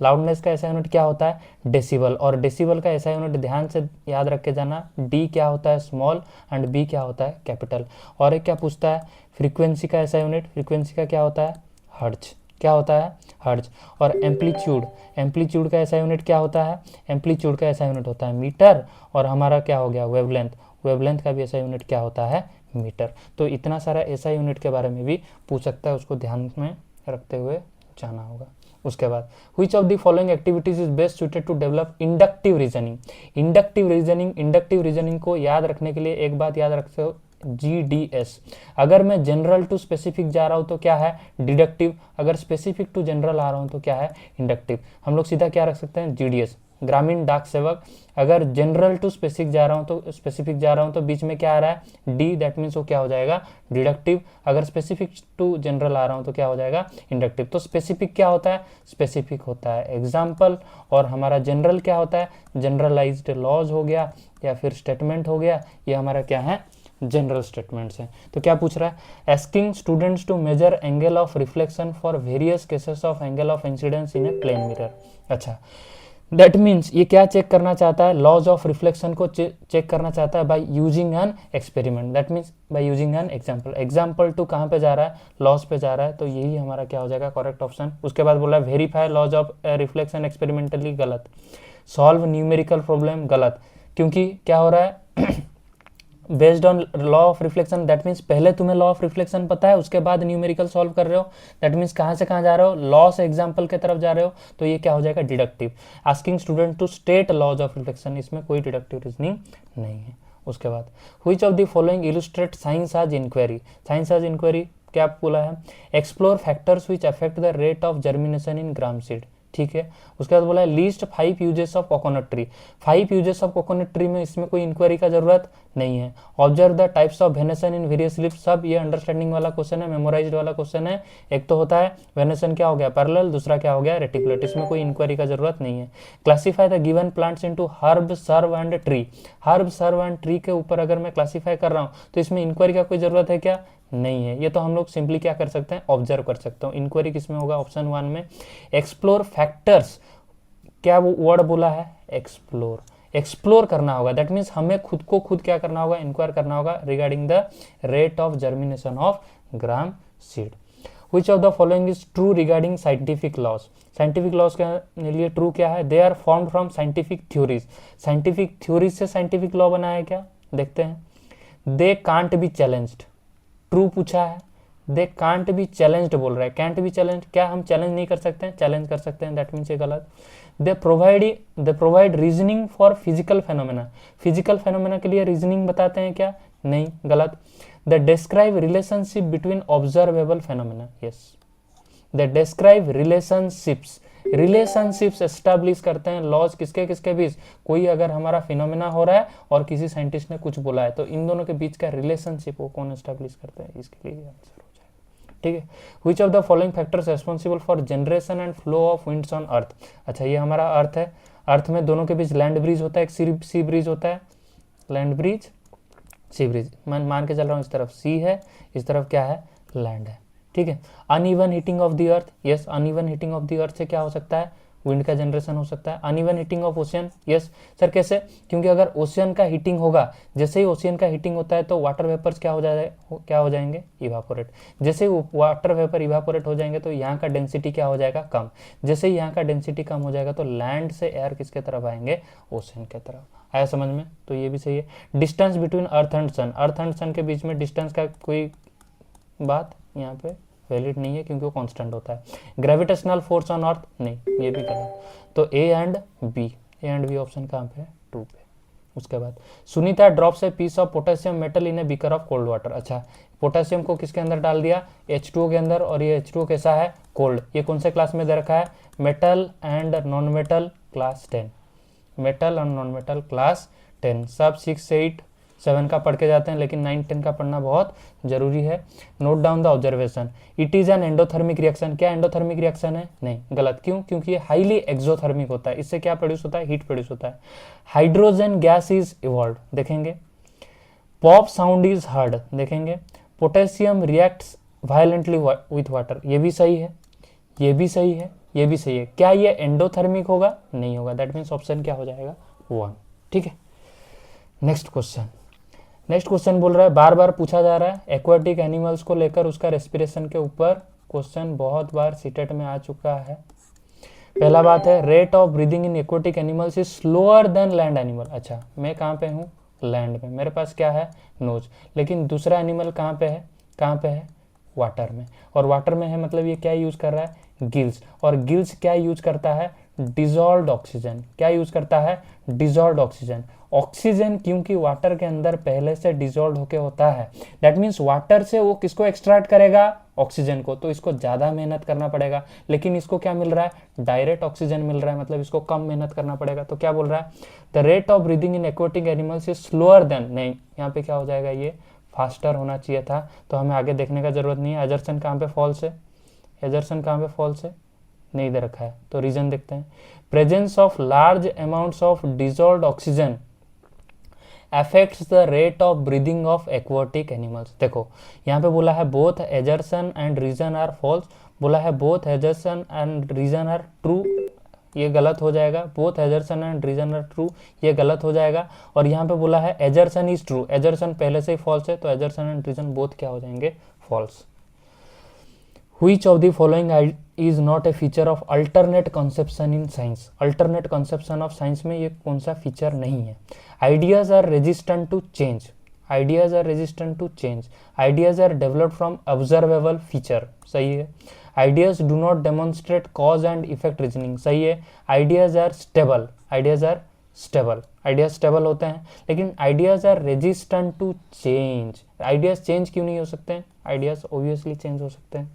Speaker 1: लाउडनेस का ऐसा यूनिट क्या होता है, डेसिबल। और डेसिबल का ऐसा यूनिट ध्यान से याद रख के जाना, डी क्या होता है, स्मॉल, एंड बी क्या होता है, कैपिटल। और एक क्या पूछता है, फ्रीक्वेंसी का ऐसा यूनिट, फ्रीक्वेंसी का क्या होता है, हर्ट्ज। क्या होता है, हर्ट्ज। और एम्पलीट्यूड का ऐसा यूनिट क्या होता है, एम्पलीट्यूड का ऐसा यूनिट होता है मीटर। और हमारा क्या हो गया, वेवलेंथ का भी ऐसा यूनिट क्या होता है, मीटर। तो इतना सारा ऐसा यूनिट के बारे में भी पूछ सकता है, उसको ध्यान में रखते हुए जाना होगा। उसके बाद which of the following activities is best suited to develop inductive reasoning। Inductive reasoning को याद रखने के लिए एक बात याद रखते हो, GDS। अगर मैं जनरल टू स्पेसिफिक जा रहा हूं तो क्या है, डिडक्टिव। अगर स्पेसिफिक टू जनरल आ रहा हूं तो क्या है, इंडक्टिव। हम लोग सीधा क्या रख सकते हैं, GDS, ग्रामीण डाक सेवक। अगर जनरल टू स्पेसिफिक जा रहा हूं तो बीच में क्या आ रहा है, डी, दैट मीन्स वो क्या हो जाएगा, डिडक्टिव। अगर स्पेसिफिक टू जनरल आ रहा हूं तो क्या हो जाएगा, इंडक्टिव। तो स्पेसिफिक क्या होता है, स्पेसिफिक होता है एग्जाम्पल। और हमारा जनरल क्या होता है, जनरलाइज्ड लॉज हो गया या फिर स्टेटमेंट हो गया, ये हमारा क्या है, जनरल स्टेटमेंट्स हैं। तो क्या पूछ रहा है, asking students to measure angle of reflection for various cases of angle of incidence in a plane mirror. अच्छा, दैट मीन्स ये क्या चेक करना चाहता है, लॉज ऑफ रिफ्लेक्शन को चेक करना चाहता है by using an experiment. That means by using an example to कहाँ पे जा रहा है, लॉज पे जा रहा है। तो यही हमारा क्या हो जाएगा, करेक्ट ऑप्शन। उसके बाद बोला verify laws of reflection experimentally, गलत। सॉल्व न्यूमेरिकल प्रॉब्लम, गलत। क्योंकि क्या हो रहा है, based on law of reflection, that means पहले तुम्हें लॉ ऑफ रिफ्लेक्शन पता है, उसके बाद न्यूमेरिकल सॉल्व कर रहे हो। दैट मीन्स कहाँ से कहाँ जा रहे हो, लॉ से एग्जाम्पल की तरफ जा रहे हो। तो ये क्या हो जाएगा, deductive. Asking student to state laws of reflection, इसमें कोई डिडक्टिव रीजनिंग नहीं है। उसके बाद which of the following illustrate science as inquiry. Science as inquiry क्या बोला है, explore factors which affect the rate of germination in gram seed. ठीक है। उसके बाद बोला है list 5 uses of coconut tree. 5 uses of coconut tree में इसमें कोई इंक्वायरी का जरूरत नहीं है। Observe the types of venation in various leaves, सब ये अंडरस्टैंडिंग वाला क्वेश्चन है, मेमोराइज्ड वाला क्वेश्चन है। एक तो होता है वेनेसन क्या हो गया, पैरेलल, दूसरा क्या हो गया, रेटिकुलेट। इसमें कोई इंक्वायरी का जरूरत नहीं है। Classify the given plants into herb, shrub and tree. Herb, shrub and tree के ऊपर अगर मैं क्लासीफाई कर रहा हूँ तो इसमें इंक्वायरी का कोई जरूरत है क्या, नहीं है। ये तो हम लोग सिंपली क्या कर सकते हैं, ऑब्जर्व कर सकते हो। इंक्वायरी किसमें होगा, ऑप्शन 1 में। एक्सप्लोर फैक्टर्स, क्या वो वर्ड बोला है, एक्सप्लोर, एक्सप्लोर करना होगा। दैट मीन्स हमें खुद को खुद क्या करना होगा, इंक्वायर करना होगा regarding the rate of germination of gram seed. Which of the following is true regarding scientific laws? Scientific laws के लिए ट्रू क्या है, they are formed from scientific theories. Scientific theories से साइंटिफिक लॉ बना है क्या, देखते हैं। They can't be challenged, true पूछा है, दे कांट बी चैलेंज्ड बोल रहा है। कैंट बी चैलेंज, क्या हम चैलेंज नहीं कर सकते हैं, चैलेंज कर सकते हैं, दैट मीन्स ये गलत। They provide reasoning for physical phenomena, physical phenomena के लिए रीजनिंग बताते हैं क्या, नहीं, गलत। They describe relationship between observable phenomena, yes. They describe relationships establish करते हैं, लॉज किसके किसके बीच, कोई अगर हमारा फिनोमेना हो रहा है और किसी साइंटिस्ट ने कुछ बोला है तो इन दोनों के बीच का रिलेशनशिप वो कौन एस्टैब्लिश करते हैं, इसके लिए आंसर हो जाएगा। ठीक है। Which of the following factors responsible for generation and flow of winds on earth. अच्छा, ये हमारा अर्थ है, अर्थ में दोनों के बीच लैंड ब्रिज होता है, एक सी ब्रिज होता है, लैंड ब्रिज, सी ब्रिज। मैं मान के चल रहा हूँ, इस तरफ सी है, इस तरफ क्या है, लैंड है। ठीक है। Uneven heating of the earth, yes, uneven heating of the earth से क्या हो सकता है, विंड का जनरेशन हो सकता है। Uneven heating of ocean, yes sir, कैसे, क्योंकि अगर ओशियन का हीटिंग होगा, जैसे ही ओशियन का हीटिंग होता है तो वाटर वेपर्स क्या हो जाएंगे, इवापोरेट। जैसे ही वाटर वेपर इवापोरेट हो जाएंगे तो यहाँ का डेंसिटी क्या हो जाएगा, कम। जैसे ही यहाँ का डेंसिटी कम हो जाएगा तो लैंड से एयर किसके तरफ आएंगे, ओशियन के तरफ। आया समझ में, तो ये भी सही है। Distance between Earth and Sun, Earth and Sun के बीच में डिस्टेंस का कोई बात यहाँ पे वैलिड नहीं है क्योंकि वो कांस्टेंट होता है। ग्रेविटेशनल फोर्स ऑन अर्थ, नहीं, ये भी गलत। तो ए एंड बी ऑप्शन कहाँ पे है, 2 पे। उसके बाद Sunita drops a piece of potassium metal in a beaker of cold water. अच्छा, पोटेशियम को किसके अंदर डाल दिया, H2O के अंदर, और ये H2O कैसा है, कोल्ड। ये कौन से क्लास में दे रखा है, metal and non metal class 10, metal और नॉन मेटल क्लास 10। सब 6, 8, 7 का पढ़ के जाते हैं, लेकिन 9, 10 का पढ़ना बहुत जरूरी है। Note down the observation, it is an endothermic reaction. क्या एंडोथर्मिक रिएक्शन है, नहीं, गलत। क्यों, क्योंकि ये हाईली एक्सोथर्मिक होता है, इससे क्या प्रोड्यूस होता है, हीट प्रोड्यूस होता है। हाइड्रोजन गैस इज इवॉल्व, देखेंगे। पॉप साउंड इज हर्ड, देखेंगे। Potassium reacts violently with water, ये भी सही है, ये भी सही है, ये भी सही है। क्या ये एंडोथर्मिक होगा, नहीं होगा। दैट मीन्स ऑप्शन क्या हो जाएगा, 1। ठीक है। नेक्स्ट क्वेश्चन बोल रहा है, बार बार पूछा जा रहा है, एक्वाटिक एनिमल्स को लेकर उसका रेस्पिरेशन के ऊपर क्वेश्चन बहुत बार सीटेट में आ चुका है। पहला बात है rate of breathing in aquatic animals is slower then land animal. अच्छा, मैं कहाँ पे हूँ? लैंड में, मेरे पास क्या है? नोज। लेकिन दूसरा एनिमल कहाँ पे है? कहाँ पे है? वाटर में। और वाटर में है मतलब ये क्या यूज कर रहा है? गिल्स। और गिल्स क्या यूज करता है? Dissolved oxygen. क्या यूज करता है? Dissolved oxygen. ऑक्सीजन क्योंकि वाटर के अंदर पहले से डिजॉल्व होके होता है, दैट मीन्स वाटर से वो किसको एक्सट्रैक्ट करेगा? ऑक्सीजन को। तो इसको ज्यादा मेहनत करना पड़ेगा, लेकिन इसको क्या मिल रहा है? डायरेक्ट ऑक्सीजन मिल रहा है, मतलब इसको कम मेहनत करना पड़ेगा। तो क्या बोल रहा है? The rate of breathing in aquatic animals is slower then, नहीं, यहाँ पे क्या हो जाएगा? ये फास्टर होना चाहिए था। तो हमें आगे देखने का जरूरत नहीं है। एजर्सन कहाँ पे फॉल्स है? एजर्सन कहाँ पे फॉल्स है? नहीं दे रखा है। तो रीजन देखते हैं। Presence of large amounts of dissolved oxygen affects the rate of breathing of aquatic animals. देखो यहाँ पे बोला है both assertion and reason are false, बोला है both assertion and reason are true, ये गलत हो जाएगा। Both assertion and reason are true, ये गलत हो जाएगा। और यहाँ पे बोला है एजर्सन इज ट्रू, एजर्सन पहले से ही फॉल्स है, तो एजर्सन एंड रीजन बोथ क्या हो जाएंगे? False. Which of the following is not a feature of alternate conception in science? Alternate conception of science में ये कौन सा फीचर नहीं है? Ideas are resistant to change. Ideas are resistant to change. Ideas are developed from observable feature. सही है. Ideas do not demonstrate cause and effect reasoning. सही है. Ideas are stable. Ideas are stable. Ideas stable होते हैं, लेकिन ideas are resistant to change. Ideas change क्यों नहीं हो सकते हैं? आइडियाज ऑब्वियसली चेंज हो सकते हैं।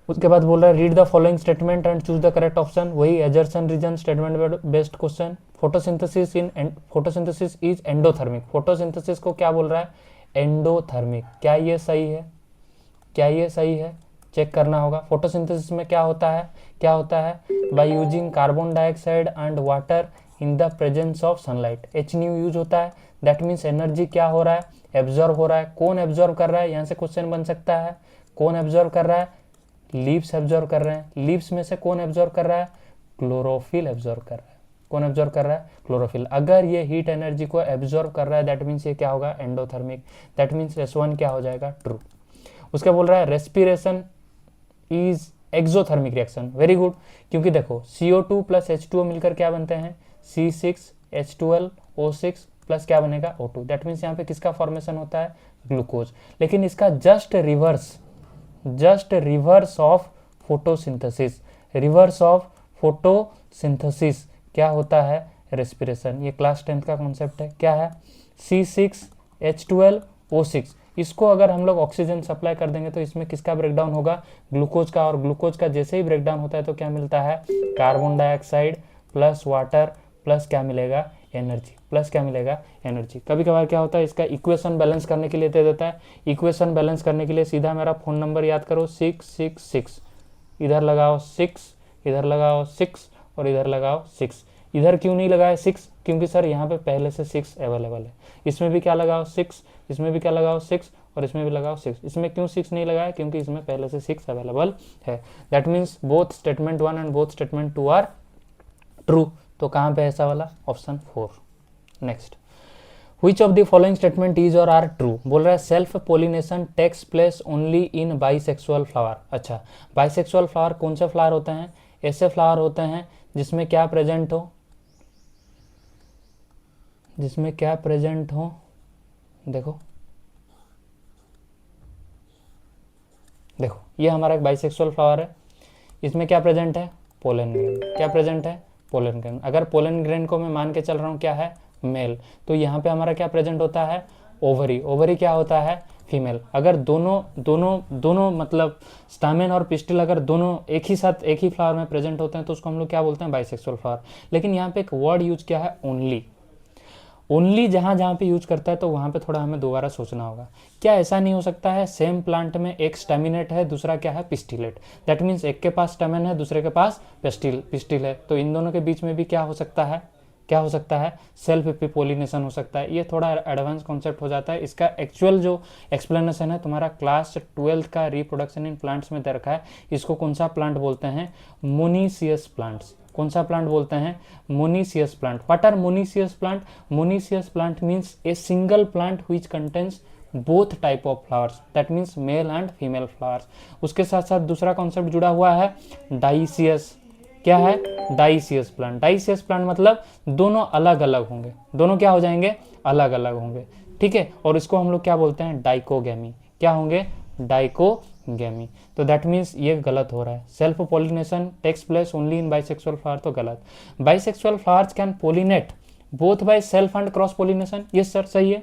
Speaker 1: उसके बाद बोल रहा है read the following statement and choose the correct option. वही assertion reason statement based question. Photosynthesis is endothermic. Photosynthesis को क्या बोल रहा है? एंडोथर्मिक। क्या ये सही है? क्या ये सही है? चेक करना होगा। फोटोसिंथेसिस में क्या होता है? क्या होता है? By using carbon dioxide and water in the presence of sunlight. HNO use होता है, दैट मीन्स एनर्जी क्या हो रहा है? एब्जॉर्व हो रहा है। कौन एब्जॉर्व कर रहा है? यहाँ से क्वेश्चन बन सकता है। कौन एब्जॉर्व कर रहा है? लीव्स एब्जॉर्व कर रहे हैं। लीव्स में से कौन एब्जॉर्व कर रहा है? क्लोरोफिल एब्जॉर्व कर रहा है। कौन एब्जॉर्व कर रहा है? क्लोरोफिल। अगर ये हीट एनर्जी को एब्जॉर्व कर रहा है, दैट मीन्स ये क्या होगा? एंडोथर्मिक। दैट मीन्स S1 क्या हो जाएगा? ट्रू। उसका बोल रहा है respiration is exothermic reaction. Very good, क्योंकि देखो CO2 प्लस H2O मिलकर क्या बनते हैं? C6H12O6 प्लस क्या बनेगा? O2। दैट मीन्स यहाँ पे किसका फॉर्मेशन होता है? ग्लूकोज। लेकिन इसका just reverse of photosynthesis. Reverse of photosynthesis क्या होता है? रेस्पिरेशन। ये क्लास 10th का कॉन्सेप्ट है। क्या है? C6H12O6। इसको अगर हम लोग ऑक्सीजन सप्लाई कर देंगे तो इसमें किसका ब्रेकडाउन होगा? ग्लूकोज का। और ग्लूकोज का जैसे ही ब्रेकडाउन होता है तो क्या मिलता है? Carbon dioxide plus water plus क्या मिलेगा? एनर्जी। प्लस क्या मिलेगा? एनर्जी। कभी कभार क्या होता है, इसका इक्वेशन बैलेंस करने के लिए दे देता है। इक्वेशन बैलेंस करने के लिए सीधा मेरा फोन नंबर याद करो 666, इधर लगाओ 6, इधर लगाओ 6 और इधर लगाओ 6। इधर क्यों नहीं लगाया 6? क्योंकि सर यहाँ पे पहले से 6 अवेलेबल है। इसमें भी क्या लगाओ 6, इसमें भी क्या लगाओ 6 और इसमें भी लगाओ 6। इसमें क्यों 6 नहीं लगाया? क्योंकि इसमें पहले से 6 अवेलेबल है। That means both statement 1 and both statement 2 are true. तो कहाँ पे ऐसा वाला? Option 4। Next, Which of the following statement is or are true? बोल रहा है self pollination takes place only in bisexual flower. अच्छा, बाइसेक्सुअल फ्लावर कौन से फ्लावर होते हैं? ऐसे फ्लावर होते हैं जिसमें क्या प्रेजेंट हो? जिसमें क्या प्रेजेंट हो? देखो ये हमारा एक बाइसेक्सुअल फ्लावर है। इसमें क्या प्रेजेंट है? Pollen grain. क्या प्रेजेंट है? Pollen grain. अगर पोलन ग्रेन को मैं मान के चल रहा हूँ क्या है? मेल। तो यहाँ पे हमारा क्या प्रेजेंट होता है? ओवरी। ओवरी क्या होता है? फीमेल। अगर दोनों मतलब स्टामेन और पिस्टिल अगर दोनों एक ही साथ एक ही फ्लावर में प्रेजेंट होते हैं तो उसको हम लोग क्या बोलते हैं? Bisexual flower. लेकिन यहाँ पे एक वर्ड यूज किया है ओनली। ओनली जहाँ पे यूज करता है तो वहाँ पे थोड़ा हमें दोबारा सोचना होगा। क्या ऐसा नहीं हो सकता है सेम प्लांट में एक स्टेमिनेट है, दूसरा क्या है? पिस्टिलेट। दैट मीन्स एक के पास स्टेमिन है, दूसरे के पास पिस्टिल है। तो इन दोनों के बीच में भी क्या हो सकता है? क्या हो सकता है? सेल्फ एपिपोलिनेशन हो सकता है। ये थोड़ा एडवांस कॉन्सेप्ट हो जाता है। इसका एक्चुअल जो एक्सप्लेनेशन है तुम्हारा क्लास 12th का रिप्रोडक्शन इन प्लांट्स में दे रखा है। इसको कौन सा प्लांट बोलते हैं? Monoecious plants. कौन सा प्लांट बोलते हैं? Monoecious plant. What are monoecious plant? Monoecious plant means a single plant which contains both type of flowers, that means male and female flowers. उसके साथ साथ दूसरा कॉन्सेप्ट जुड़ा हुआ है डाइसियस। क्या है? Dioecious plant. डाइसियस प्लांट मतलब दोनों अलग अलग होंगे, दोनों क्या हो जाएंगे? अलग अलग होंगे, ठीक है। और इसको हम लोग क्या बोलते हैं? डाइकोगेमी। क्या होंगे? डाइकोगेमी। तो दैट मीन्स ये गलत हो रहा है। Self pollination takes place only in bisexual flower, तो गलत। Bisexual flowers can pollinate both by self and cross pollination. Yes sir, सही है,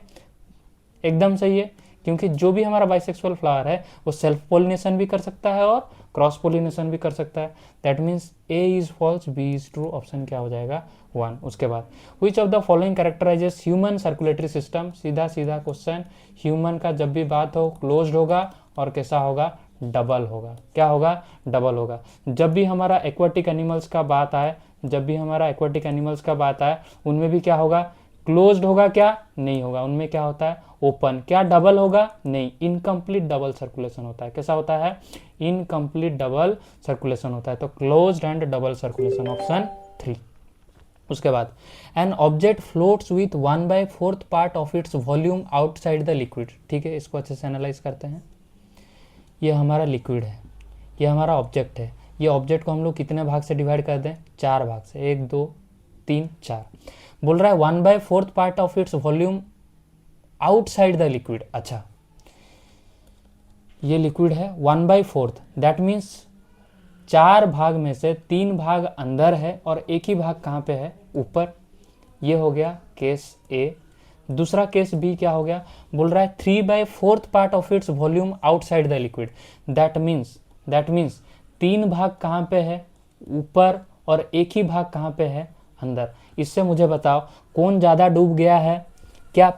Speaker 1: एकदम सही है, क्योंकि जो भी हमारा बाइसेक्सुअल फ्लावर है वो सेल्फ पोलिनेशन भी कर सकता है और क्रॉस पोलिनेशन भी कर सकता है। That means A is false, B is true, option क्या हो जाएगा? 1। उसके बाद which of the following characterises human circulatory system. सीधा सीधा क्वेश्चन, ह्यूमन का जब भी बात हो क्लोज्ड होगा और कैसा होगा? डबल होगा। क्या होगा? डबल होगा। जब भी हमारा एक्वाटिक एनिमल्स का बात आए, जब भी हमारा एक्वाटिक एनिमल्स का बात आए, उनमें भी क्या होगा? क्लोज्ड होगा? क्या नहीं होगा, उनमें क्या होता है? ओपन। क्या डबल होगा? नहीं, इनकम्प्लीट डबल सर्कुलेशन होता है। कैसा होता है? इनकम्प्लीट डबल सर्कुलेशन होता है। तो closed end double circulation, option 3। उसके बाद an object floats with 1/4 part of its volume outside the liquid. ठीक है, इसको अच्छे से एनालाइज करते हैं। ये हमारा लिक्विड है, ये हमारा ऑब्जेक्ट है। ये ऑब्जेक्ट को हम लोग कितने भाग से डिवाइड कर दें? 4 भाग से, 1 2 3 4। बोल रहा है 1/4 part of its volume outside the liquid. अच्छा, ये लिक्विड है 1/4, दैट मीन्स 4 भाग में से 3 भाग अंदर है और एक ही भाग कहाँ पे है? ऊपर। ये हो गया केस ए। दूसरा केस बी क्या हो गया? बोल रहा है 3/4 part of its volume outside the liquid. That means 3 भाग कहाँ पे है? ऊपर, और एक ही भाग कहाँ पे है? अंदर। इससे मुझे बताओ कौन ज़्यादा डूब गया है? क्या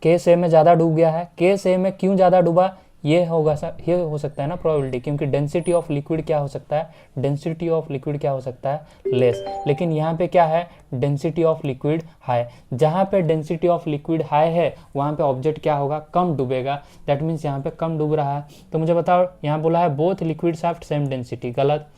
Speaker 1: केस ए में ज़्यादा डूब गया है? केस ए में क्यों ज़्यादा डूबा? ये हो सकता है ना प्रोबेबिलिटी, क्योंकि डेंसिटी ऑफ लिक्विड क्या हो सकता है? डेंसिटी ऑफ लिक्विड क्या हो सकता है? लेस। लेकिन यहाँ पे क्या है? Density of liquid high. जहाँ पे डेंसिटी ऑफ लिक्विड हाई है वहाँ पे ऑब्जेक्ट क्या होगा? कम डूबेगा। दैट मीन्स यहाँ पे कम डूब रहा है। तो मुझे बताओ, यहाँ बोला है both liquids have same density, गलत।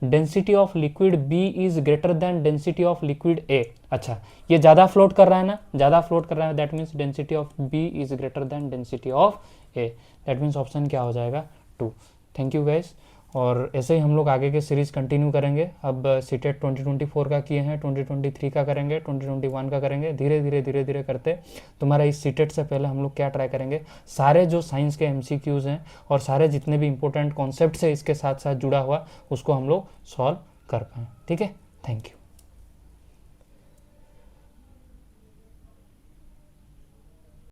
Speaker 1: Density of liquid B is greater than density of liquid A. अच्छा, ये ज़्यादा फ्लोट कर रहा है ना, ज़्यादा फ्लोट कर रहा है, that means density of B is greater than density of A. That means option क्या हो जाएगा? 2। Thank you guys. और ऐसे ही हम लोग आगे के सीरीज़ कंटिन्यू करेंगे। अब सीटेट 2024 का किए हैं, 2023 का करेंगे, 2021 का करेंगे। धीरे धीरे करते तुम्हारा इस सीटेट से पहले हम लोग क्या ट्राई करेंगे? सारे जो साइंस के MCQs हैं और सारे जितने भी इंपॉर्टेंट कॉन्सेप्ट्स है इसके साथ साथ जुड़ा हुआ, उसको हम लोग सॉल्व कर पाएँ। ठीक है, थैंक यू।